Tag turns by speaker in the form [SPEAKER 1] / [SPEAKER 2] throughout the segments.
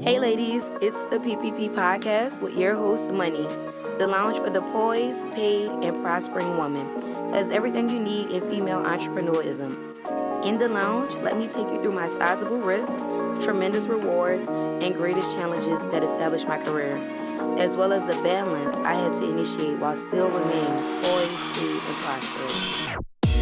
[SPEAKER 1] Hey ladies, it's the PPP Podcast with your host, Moneyy, the lounge for the poised, paid, and prospering woman. Has everything you need in female entrepreneurism. In the lounge, let me take you through my sizable risks, tremendous rewards, and greatest challenges that established my career, as well as the balance I had to initiate while still remaining poised, paid, and prosperous.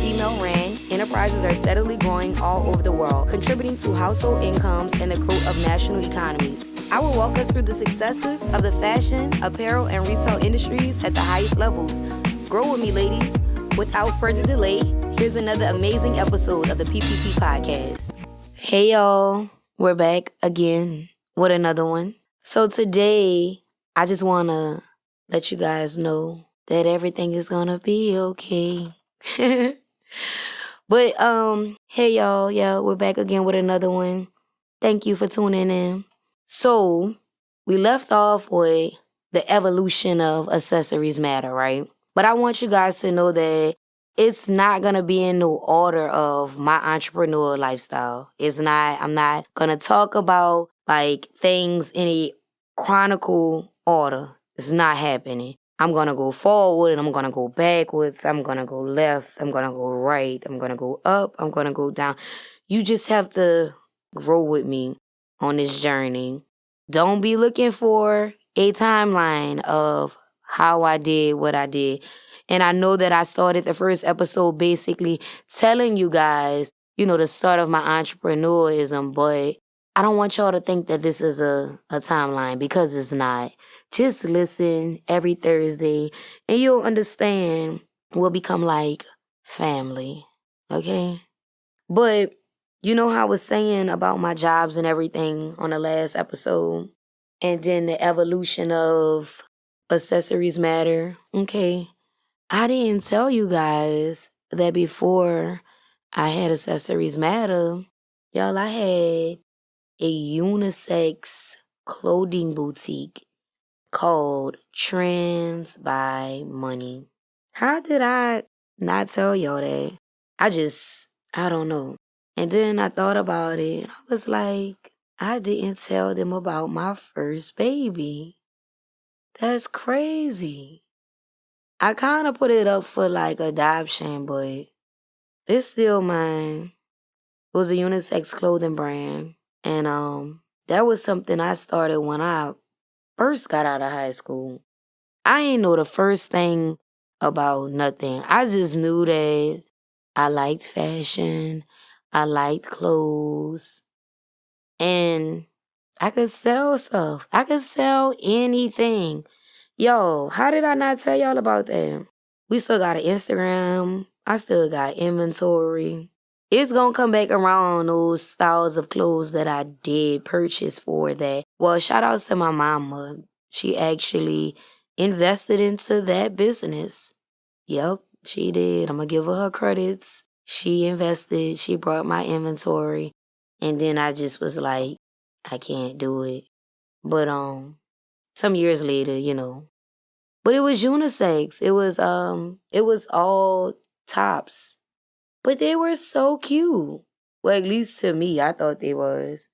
[SPEAKER 1] Female-ran enterprises are steadily growing all over the world, contributing to household incomes and the growth of national economies. I will walk us through the successes of the fashion, apparel, and retail industries at the highest levels. Grow with me, ladies. Without further delay, here's another amazing episode of the PPP Podcast. Hey, y'all. We're back again with another one. So today, I just want to let you guys know that everything is going to be okay. But, hey y'all, we're back again with another one. Thank you for tuning in. So, we left off with the evolution of accessories matter, right? But I want you guys to know that it's not gonna be in no order of my entrepreneur lifestyle. I'm not gonna talk about like things in a chronicle order. It's not happening. I'm going to go forward and I'm going to go backwards. I'm going to go left. I'm going to go right. I'm going to go up. I'm going to go down. You just have to grow with me on this journey. Don't be looking for a timeline of how I did what I did. And I know that I started the first episode basically telling you guys, the start of my entrepreneurism, but I don't want y'all to think that this is a timeline because it's not. Just listen every Thursday and you'll understand we'll become like family, okay? But you know how I was saying about my jobs and everything on the last episode? And then the evolution of accessories matter, okay? I didn't tell you guys that before I had accessories matter, y'all, I had a unisex clothing boutique called Trends by Moneyy. How did I not tell y'all that? I don't know. And then I thought about it and I was like, I didn't tell them about my first baby. That's crazy. I kind of put it up for like adoption, but it's still mine. It was a unisex clothing brand. And that was something I started when I first got out of high school. I ain't know the first thing about nothing. I just knew that I liked fashion, I liked clothes, and I could sell stuff. I could sell anything. Yo, how did I not tell y'all about that? We still got an Instagram. I still got inventory. It's gonna come back around those styles of clothes that I did purchase for that. Well, shout outs to my mama. She actually invested into that business. Yep, she did. I'm gonna give her credits. She invested. She brought my inventory. And then I just was like, I can't do it. But some years later, But it was unisex. It was all tops. But they were so cute. Well, at least to me, I thought they was.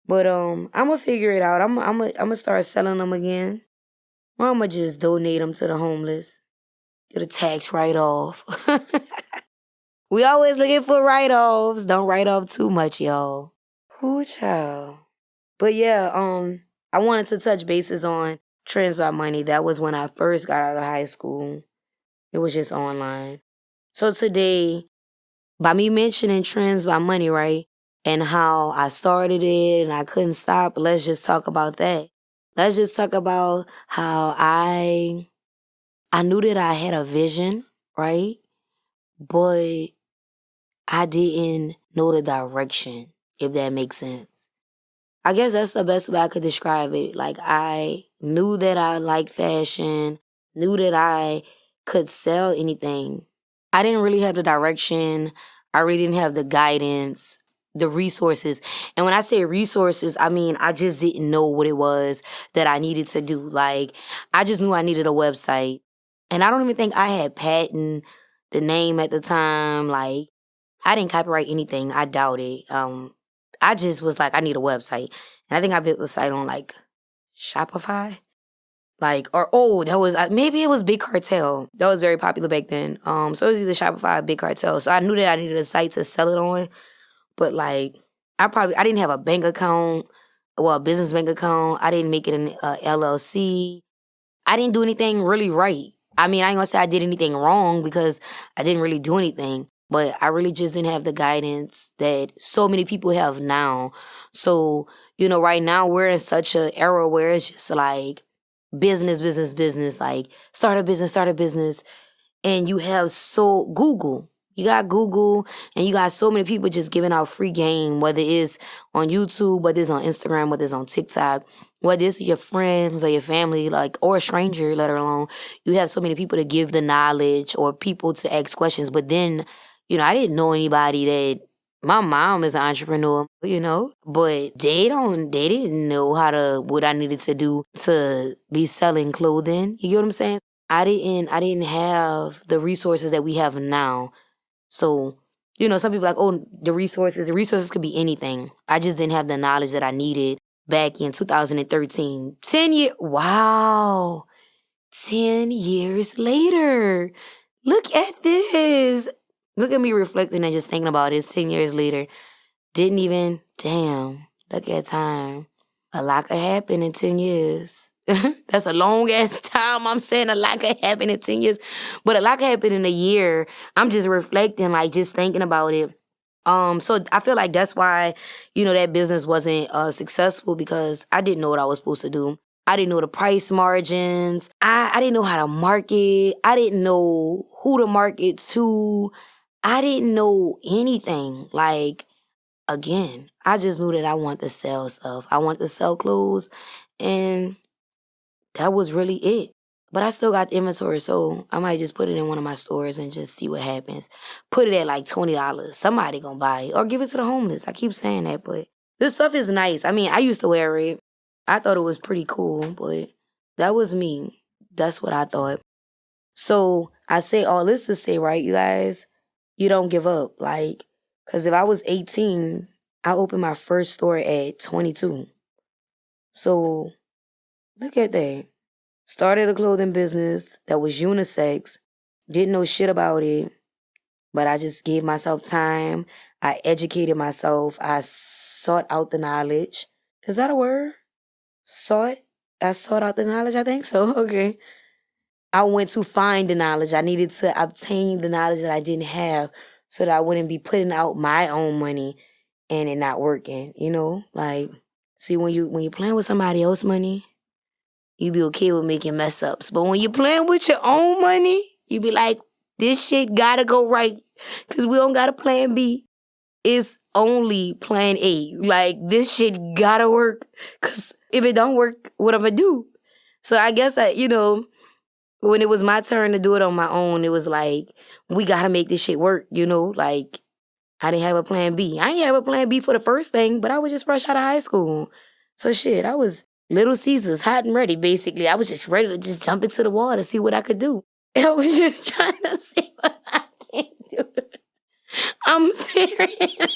[SPEAKER 1] But I'm gonna figure it out. I'm gonna start selling them again. Or I'm gonna just donate them to the homeless. Get a tax write-off. We always looking for write-offs. Don't write off too much, y'all. Ooh, child. But yeah, I wanted to touch bases on Trends by Moneyy. That was when I first got out of high school. It was just online. So today, by me mentioning Trends by Moneyy, right, and how I started it and I couldn't stop, let's just talk about that. Let's just talk about how I knew that I had a vision, right, but I didn't know the direction, if that makes sense. I guess that's the best way I could describe it. Like, I knew that I liked fashion, knew that I could sell anything. I didn't really have the direction. I really didn't have the guidance, the resources. And when I say resources, I mean, I just didn't know what it was that I needed to do. Like, I just knew I needed a website. And I don't even think I had patent the name at the time. Like, I didn't copyright anything. I doubt it. I just was like, I need a website. And I think I built the site on like Shopify. Maybe it was Big Cartel. That was very popular back then. So it was either Shopify or Big Cartel. So I knew that I needed a site to sell it on. But like, I didn't have a bank account, a business bank account. I didn't make it an LLC. I didn't do anything really right. I mean, I ain't gonna say I did anything wrong because I didn't really do anything. But I really just didn't have the guidance that so many people have now. So, right now we're in such an era where it's just like business, business, business. Like start a business. And you have Google. You got Google and you got so many people just giving out free game, whether it's on YouTube, whether it's on Instagram, whether it's on TikTok, whether it's your friends or your family, or a stranger, let alone. You have so many people to give the knowledge or people to ask questions. But then, I didn't know anybody that my mom is an entrepreneur, but they didn't know what I needed to do to be selling clothing. You get what I'm saying? I didn't have the resources that we have now. So, some people the resources could be anything. I just didn't have the knowledge that I needed back in 2013. 10 years later. Look at this. Look at me reflecting and just thinking about it. 10 years later. Look at time. A lot could happen in 10 years. That's a long ass time. I'm saying a lot could happen in 10 years. But a lot could happen in a year. I'm just reflecting, just thinking about it. So I feel like that's why, that business wasn't successful because I didn't know what I was supposed to do. I didn't know the price margins. I didn't know how to market. I didn't know who to market to. I didn't know anything. Again, I just knew that I wanted to sell stuff. I wanted to sell clothes, and that was really it. But I still got the inventory, so I might just put it in one of my stores and just see what happens. Put it at $20. Somebody gonna buy it. Or give it to the homeless. I keep saying that, but this stuff is nice. I mean, I used to wear it. I thought it was pretty cool, but that was me. That's what I thought. So I say all this to say, right, you guys, you don't give up. Because if I was 18, I opened my first store at 22. So look at that. Started a clothing business that was unisex. Didn't know shit about it. But I just gave myself time. I educated myself. I sought out the knowledge. Is that a word? I sought out the knowledge, I think so. Okay. I went to find the knowledge. I needed to obtain the knowledge that I didn't have so that I wouldn't be putting out my own money and it not working, see, when you playing with somebody else's money, you be okay with making mess ups. But when you're playing with your own money, you be like, this shit gotta go right because we don't got a plan B. It's only plan A. This shit gotta work because if it don't work, what am I do? So I guess, when it was my turn to do it on my own, it was we gotta make this shit work, I didn't have a plan B. I didn't have a plan B for the first thing, but I was just fresh out of high school. So shit, I was Little Caesars, hot and ready, basically. I was just ready to just jump into the water, see what I could do. I was just trying to see what I can do. I'm serious.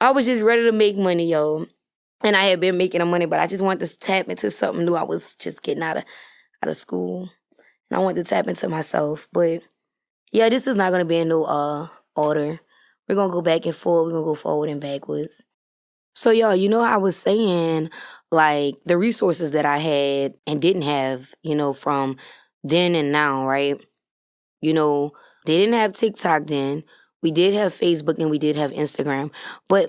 [SPEAKER 1] I was just ready to make money, yo. And I had been making the money, but I just wanted to tap into something new. I was just getting out of school. And I wanted to tap into myself. But yeah, this is not going to be in no order. We're going to go back and forth. We're going to go forward and backwards. So, y'all, I was saying, the resources that I had and didn't have, from then and now, right? They didn't have TikTok then. We did have Facebook and we did have Instagram. But,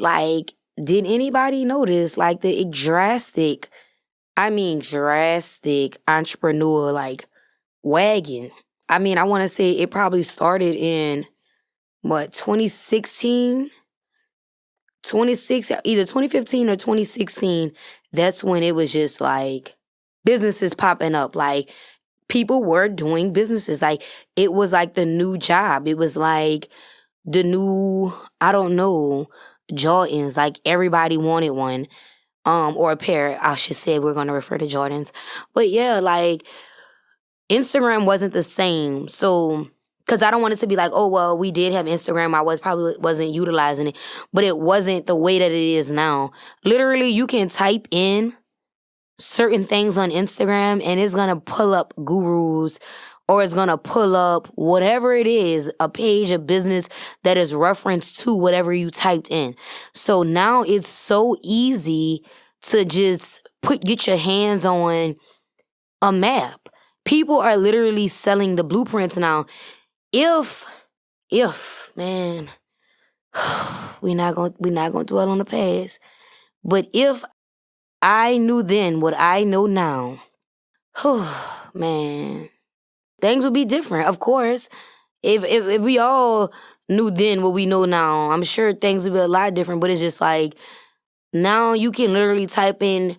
[SPEAKER 1] did anybody notice, the drastic entrepreneur, wagon? I mean, I want to say it probably started in, 2016? Either 2015 or 2016, that's when it was just, businesses popping up. People were doing businesses. It was, the new job. It was, the new, I don't know, Jordans. Everybody wanted one. Or a pair, I should say. We're going to refer to Jordans. But, yeah, Instagram wasn't the same. So Because I don't want it to be like, oh, well, we did have Instagram. Probably wasn't utilizing it. But it wasn't the way that it is now. Literally, you can type in certain things on Instagram and it's going to pull up gurus or it's going to pull up whatever it is, a page, a business that is referenced to whatever you typed in. So now it's so easy to just get your hands on a map. People are literally selling the blueprints now. If man, we're not gonna dwell on the past. But if I knew then what I know now, man, things would be different. Of course, if we all knew then what we know now, I'm sure things would be a lot different. But it's just like now you can literally type in,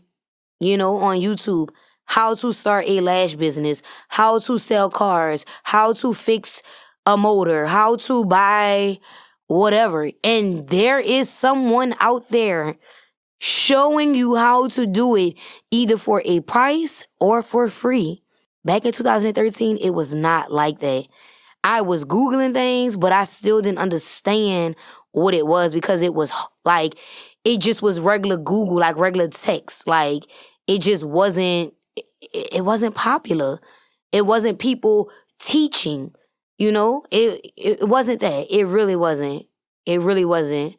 [SPEAKER 1] on YouTube, how to start a lash business, how to sell cars, how to fix a motor, how to buy whatever. And there is someone out there showing you how to do it either for a price or for free. Back in 2013, it was not like that. I was Googling things, but I still didn't understand what it was because it was like, it just was regular Google, like regular text. Like, it just wasn't, it wasn't popular. It wasn't people teaching. It wasn't that. It really wasn't. It really wasn't.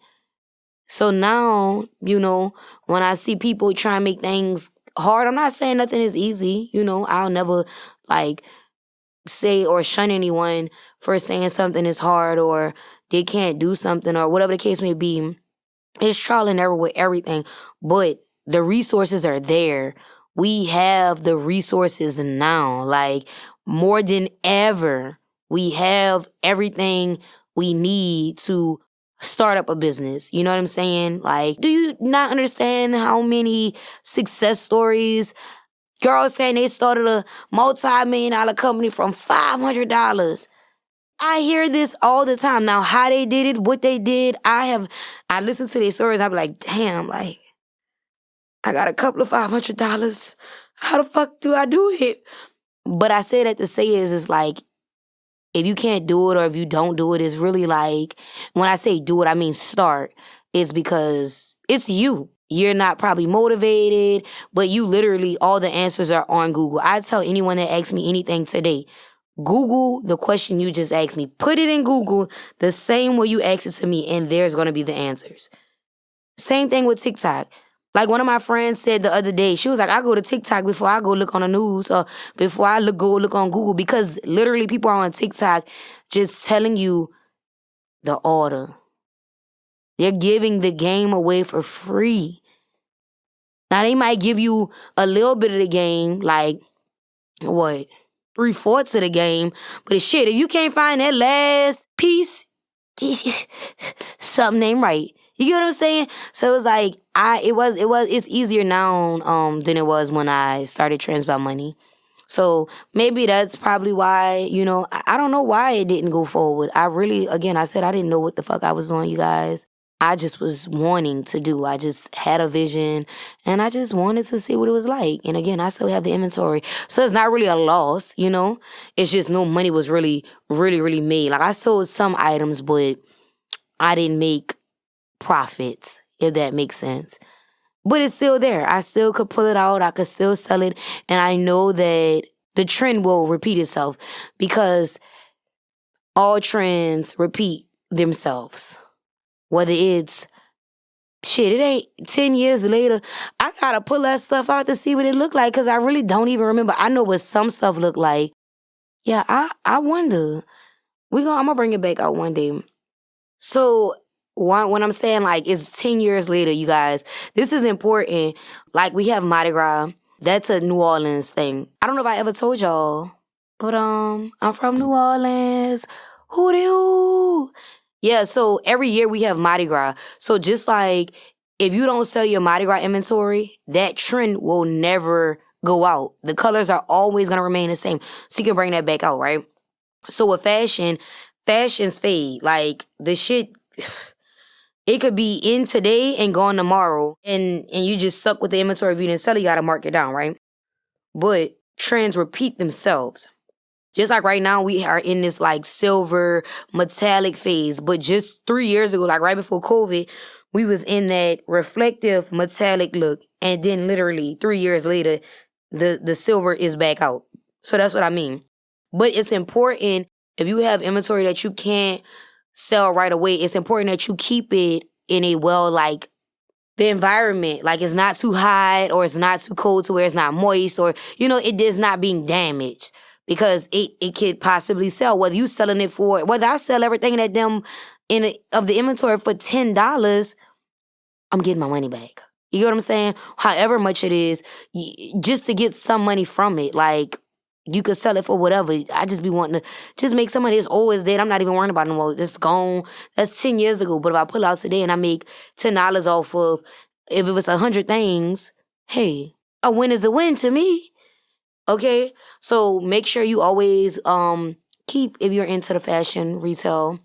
[SPEAKER 1] So now, when I see people try and make things hard, I'm not saying nothing is easy. I'll never say or shun anyone for saying something is hard or they can't do something or whatever the case may be. It's trial and error with everything, but the resources are there. We have the resources now, more than ever. We have everything we need to start up a business. You know what I'm saying? Do you not understand how many success stories, girls saying they started a multi-million-dollar company from $500? I hear this all the time. Now, how they did it, what they did, I listen to their stories, I be like, damn, I got a couple of $500. How the fuck do I do it? But I say that to say is if you can't do it or if you don't do it, it's really when I say do it, I mean start. It's because it's you. You're not probably motivated, but you literally, all the answers are on Google. I tell anyone that asks me anything today, Google the question you just asked me. Put it in Google the same way you asked it to me, and there's going to be the answers. Same thing with TikTok. One of my friends said the other day, she was like, I go to TikTok before I go look on the news or before I go look on Google because literally people are on TikTok just telling you the order. They're giving the game away for free. Now, they might give you a little bit of the game, 3/4 of the game. But shit, if you can't find that last piece, something ain't right. You get what I'm saying? So it's it's easier now than it was when I started Trends by Money. So maybe that's probably why, I don't know why it didn't go forward. I said I didn't know what the fuck I was doing, you guys. I just was wanting to do. I just had a vision and I just wanted to see what it was like. And again, I still have the inventory. So it's not really a loss, It's just no money was really, really, really made. I sold some items, but I didn't make profits, if that makes sense. But it's still there. I still could pull it out. I could still sell it. And I know that the trend will repeat itself because all trends repeat themselves. Whether it's, it ain't 10 years later, I gotta pull that stuff out to see what it looked like because I really don't even remember. I know what some stuff looked like. Yeah, I wonder. I'm gonna bring it back out one day. So when I'm saying it's 10 years later, you guys, this is important. We have Mardi Gras. That's a New Orleans thing. I don't know if I ever told y'all, but I'm from New Orleans. Hoo-dee-hoo. Yeah, so every year we have Mardi Gras. So just if you don't sell your Mardi Gras inventory, that trend will never go out. The colors are always going to remain the same. So you can bring that back out, right? So with fashions fade. The shit, it could be in today and gone tomorrow. And you just stuck with the inventory. If you didn't sell it, you got to mark it down, right? But trends repeat themselves. Just like right now, we are in this like silver metallic phase. But just 3 years ago, like right before COVID, we was in that reflective metallic look. And then literally 3 years later, the silver is back out. So that's what I mean. But it's important, if you have inventory that you can't sell right away, it's important that you keep it in a the environment, like it's not too hot or it's not too cold to where it's not moist, or, it is not being damaged, because it could possibly sell. Whether you selling it for, whether I sell everything of the inventory for $10, I'm getting my money back. You get what I'm saying? However much it is, just to get some money from it. Like, you could sell it for whatever. I just be wanting to just make some money. It's always dead. I'm not even worrying about it no more. It's gone. That's 10 years ago. But if I pull out today and I make $10 off of, if it was 100 things, hey, a win is a win to me. Okay? So make sure you always keep, if you're into the fashion retail,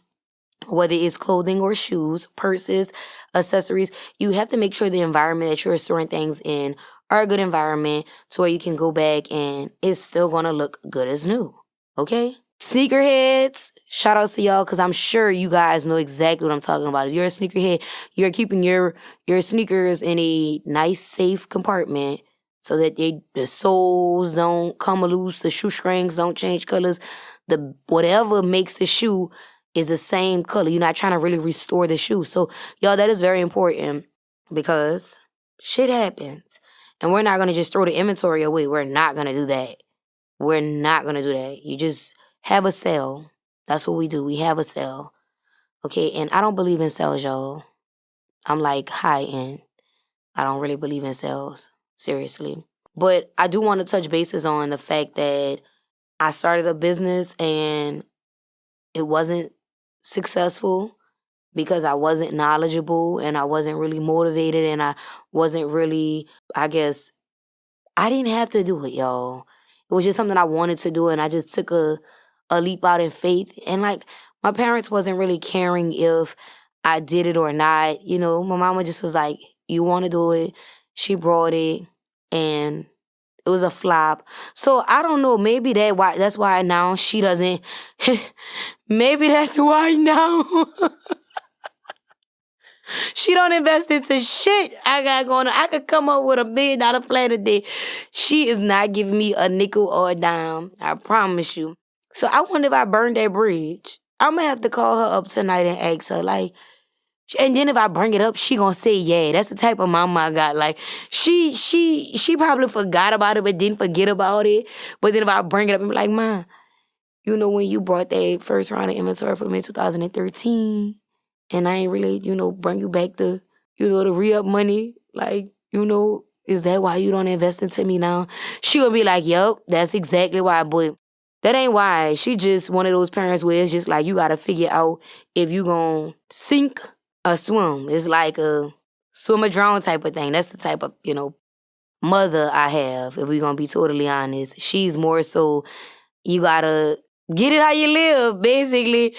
[SPEAKER 1] whether it's clothing or shoes, purses, accessories, you have to make sure the environment that you're storing things in are a good environment to where you can go back and it's still going to look good as new. Okay? Sneakerheads, shout outs to y'all, because I'm sure you guys know exactly what I'm talking about. If you're a sneakerhead, you're keeping your sneakers in a nice, safe compartment so that the soles don't come loose, the shoestrings don't change colors, the whatever makes the shoe is the same color. You're not trying to really restore the shoe. So, y'all, that is very important, because shit happens. And we're not going to just throw the inventory away. We're not going to do that. We're not going to do that. You just have a sale. That's what we do. We have a sale. Okay, and I don't believe in sales, y'all. I'm like high end. I don't really believe in sales. Seriously. But I do want to touch bases on the fact that I started a business and it wasn't successful because I wasn't knowledgeable and I wasn't really motivated and I wasn't really, I didn't have to do it, y'all. It was just something I wanted to do, and I just took a leap out in faith. And like, my parents wasn't really caring if I did it or not. My mama just was like, you want to do it. She brought it and it was a flop. So I don't know, maybe that's why now she doesn't, maybe that's why now she don't invest into shit I got going on. I could come up with $1 million plan a day. She is not giving me a nickel or a dime. I promise you. So I wonder if I burned that bridge. I'm going to have to call her up tonight and ask her, like, and then if I bring it up, she going to say, yeah, that's the type of mama I got. Like, she probably forgot about it, but didn't forget about it. But then if I bring it up and be like, Ma, when you brought that first round of inventory for me in 2013, and I ain't really, bring you back the re-up money. Like, is that why you don't invest into me now? She gonna be like, yup, that's exactly why, but that ain't why. She just one of those parents where it's just like, you gotta figure out if you gonna sink or swim. It's like a swim or drown type of thing. That's the type of, mother I have, if we gonna be totally honest. She's more so, you gotta get it how you live, basically.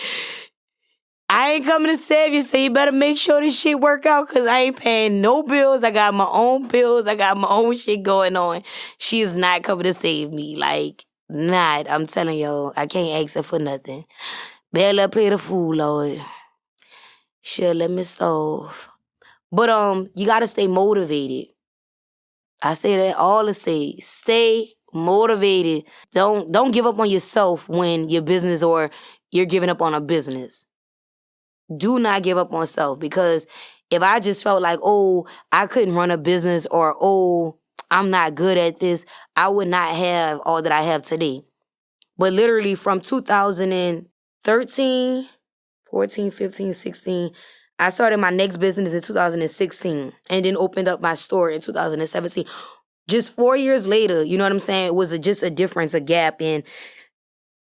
[SPEAKER 1] I ain't coming to save you, so you better make sure this shit work out, because I ain't paying no bills. I got my own bills. I got my own shit going on. She is not coming to save me. Like, not. I'm telling y'all, I can't ask her for nothing. Better let her play the fool, Lord. She'll let me starve. But you gotta stay motivated. I say that all to say. Stay motivated. Don't give up on yourself when your business or you're giving up on a business. Do not give up on self, because if I just felt like, oh, I couldn't run a business, or, oh, I'm not good at this, I would not have all that I have today. But literally from 2013, 14, 15, 16, I started my next business in 2016 and then opened up my store in 2017. Just 4 years later, you know what I'm saying? It was just a difference, a gap in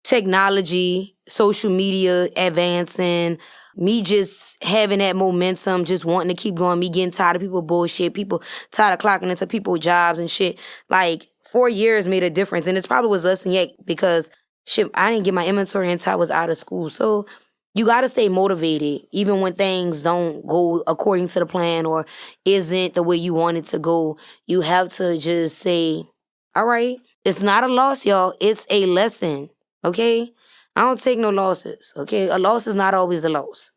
[SPEAKER 1] technology, social media advancing, me just having that momentum, just wanting to keep going, me getting tired of people bullshit, people tired of clocking into people's jobs and shit. Like, 4 years made a difference. And it probably was less than yet because, shit, I didn't get my inventory until I was out of school. So you got to stay motivated, even when things don't go according to the plan or isn't the way you want it to go. You have to just say, all right, it's not a loss, y'all. It's a lesson. okay? I don't take no losses, okay? A loss is not always a loss.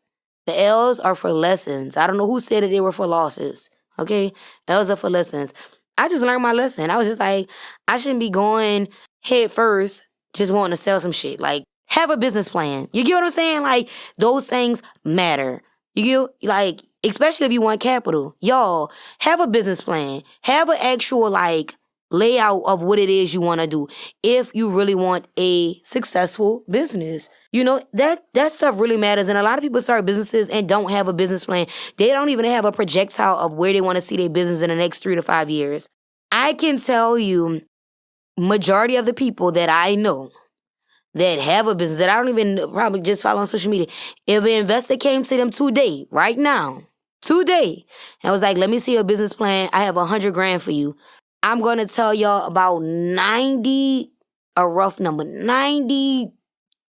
[SPEAKER 1] The L's are for lessons. I don't know who said that they were for losses, okay? L's are for lessons. I just learned my lesson. I was just like, I shouldn't be going head first just wanting to sell some shit. Like, have a business plan. You get what I'm saying? Like, those things matter. You get, like, especially if you want capital. Y'all, have a business plan. Have an actual, like, layout of what it is you want to do if you really want a successful business. You know, that stuff really matters. And a lot of people start businesses and don't have a business plan. They don't even have a projectile of where they want to see their business in the next 3 to 5 years. I can tell you, majority of the people that I know that have a business that I don't even probably just follow on social media, if an investor came to them today, right now, today, and was like, let me see your business plan, I have $100,000 for you, I'm going to tell y'all about 90, a rough number, 93%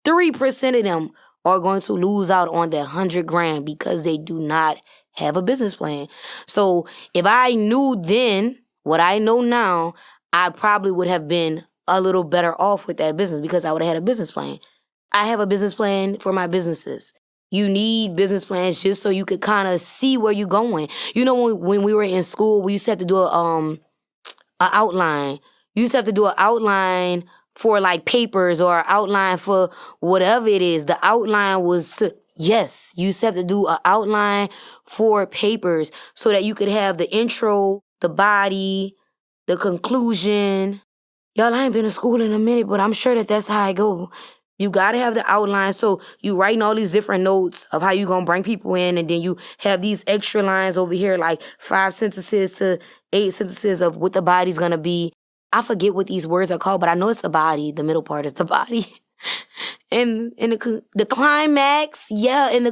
[SPEAKER 1] of them are going to lose out on that $100,000 because they do not have a business plan. So if I knew then what I know now, I probably would have been a little better off with that business because I would have had a business plan. I have a business plan for my businesses. You need business plans just so you could kind of see where you're going. You know, when we were in school, we used to have to do an outline. You used to have to do an outline for like papers or an outline for whatever it is. The outline was, yes, you used to have to do an outline for papers so that you could have the intro, the body, the conclusion. Y'all, I ain't been to school in a minute, but I'm sure that that's how I go. You got to have the outline. So you writing all these different notes of how you going to bring people in. And then you have these extra lines over here, like 5 sentences to 8 sentences of what the body's going to be. I forget what these words are called, but I know it's the body. The middle part is the body. and the climax, yeah, and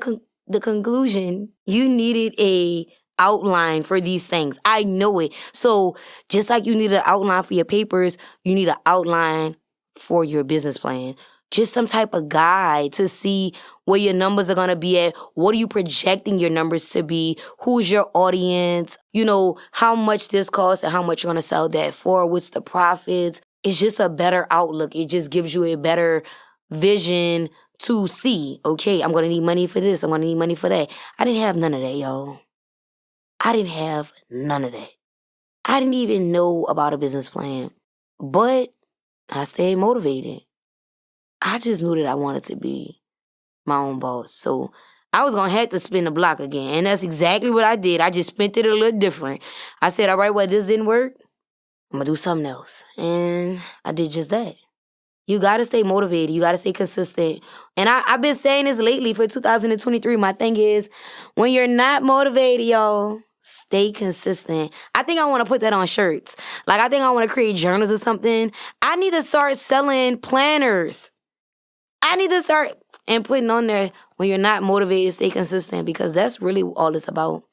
[SPEAKER 1] the conclusion, you needed a outline for these things. I know it. So just like you need an outline for your papers, you need an outline for your business plan. Just some type of guide to see where your numbers are going to be at. What are you projecting your numbers to be? Who's your audience? You know, how much this costs and how much you're going to sell that for. What's the profits? It's just a better outlook. It just gives you a better vision to see, okay, I'm going to need money for this. I'm going to need money for that. I didn't have none of that, y'all. I didn't have none of that. I didn't even know about a business plan, but I stayed motivated. I just knew that I wanted to be my own boss. So I was going to have to spin the block again. And that's exactly what I did. I just spent it a little different. I said, all right, well, this didn't work. I'm going to do something else. And I did just that. You got to stay motivated. You got to stay consistent. And I've been saying this lately for 2023. My thing is, when you're not motivated, y'all, stay consistent. I think I want to put that on shirts. Like, I think I want to create journals or something. I need to start selling planners. I need to start and putting on there, when you're not motivated, stay consistent, because that's really all it's about.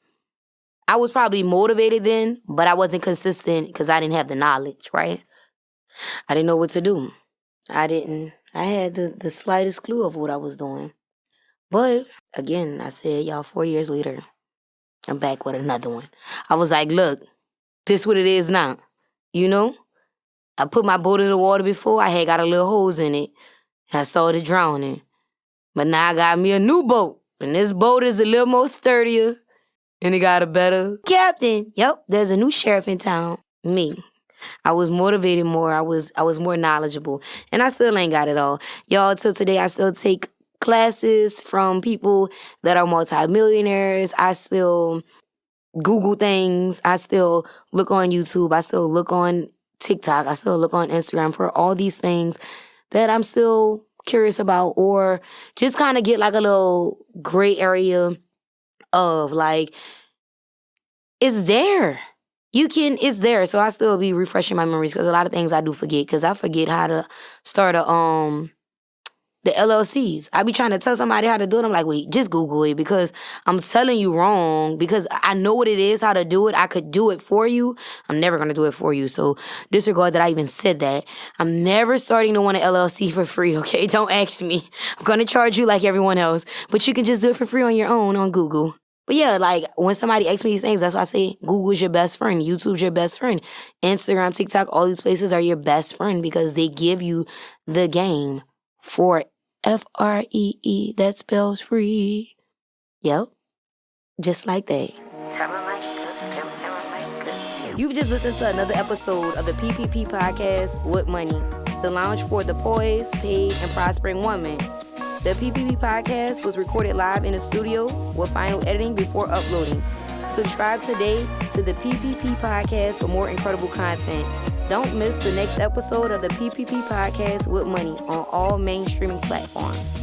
[SPEAKER 1] I was probably motivated then, but I wasn't consistent because I didn't have the knowledge, right? I didn't know what to do. I had the slightest clue of what I was doing. But again, I said, y'all, 4 years later, I'm back with another one. I was like, look, this what it is now. You know? I put my boat in the water before. I had got a little hose in it. I started drowning. But now I got me a new boat. And this boat is a little more sturdier. And it got a better captain. Yep, there's a new sheriff in town. Me. I was motivated more. I was more knowledgeable. And I still ain't got it all. Y'all, till today, I still take classes from people that are multimillionaires. I still Google things. I still look on YouTube. I still look on TikTok. I still look on Instagram for all these things that I'm still curious about, or just kind of get like a little gray area of like, it's there. It's there. So I still be refreshing my memories because a lot of things I do forget, because I forget how to start the LLCs. I be trying to tell somebody how to do it. I'm like, wait, just Google it, because I'm telling you wrong, because I know what it is, how to do it. I could do it for you. I'm never going to do it for you. So disregard that I even said that. I'm never starting to want an LLC for free, okay? Don't ask me. I'm going to charge you like everyone else, but you can just do it for free on your own on Google. But yeah, like when somebody asks me these things, that's why I say Google's your best friend. YouTube's your best friend. Instagram, TikTok, all these places are your best friend because they give you the game for FREE. That spells free. Yep. Just like that. You've just listened to another episode of the PPP Podcast with Moneyy, the lounge for the poised, paid, and prospering woman. The PPP Podcast was recorded live in the studio with final editing before uploading. Subscribe today to the PPP Podcast for more incredible content. Don't miss the next episode of the PPP Podcast with Moneyy on all main streaming platforms.